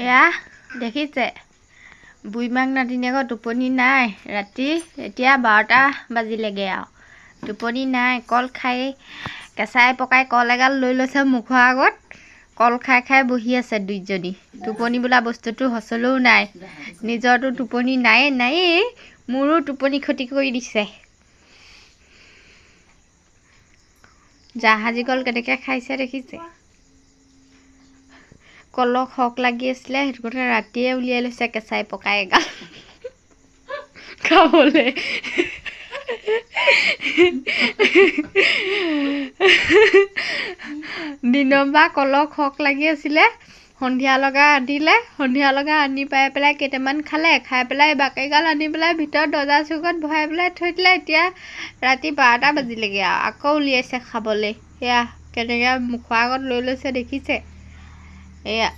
এয়া দেখিছে বুঢ়ীমাক নাতিনীয়েকৰ টোপনি নাই ৰাতি এতিয়া 12টা বাজিলেগে আৰু টোপনি নাই কল খাই কেঁচাই পকাই কল এগাল লৈ লৈছে মুখৰ আগত কল খাই খাই বহি আছে দুইজনী টোপনি বোলা বস্তুটো হচলেও নাই নিজৰটো টোপনি নাই মোৰো টোপনি ক্ষতি কৰি দিছে জাহাজী কল কেনেকৈ খাইছে দেখিছে কলৰ খক লাগি আছিলে সেইটো কথা ৰাতিয়ে উলিয়াই লৈছে কেঁচাই পকাই এগাল খাবলৈ দিনৰ পৰা কলৰ খক লাগি আছিলে সন্ধিয়া লগা আনি পাই পেলাই কেইটামান খালে খাই পেলাই বাকীগাল আনি পেলাই ভিতৰত দৰ্জা চুকত ভৰাই পেলাই থৈ দিলে এতিয়া ৰাতি 12টা বাজিলেগৈ আৰু আকৌ উলিয়াইছে খাবলৈ এয়া কেনেকৈ মুখৰ আগত লৈ লৈছে দেখিছে এয়া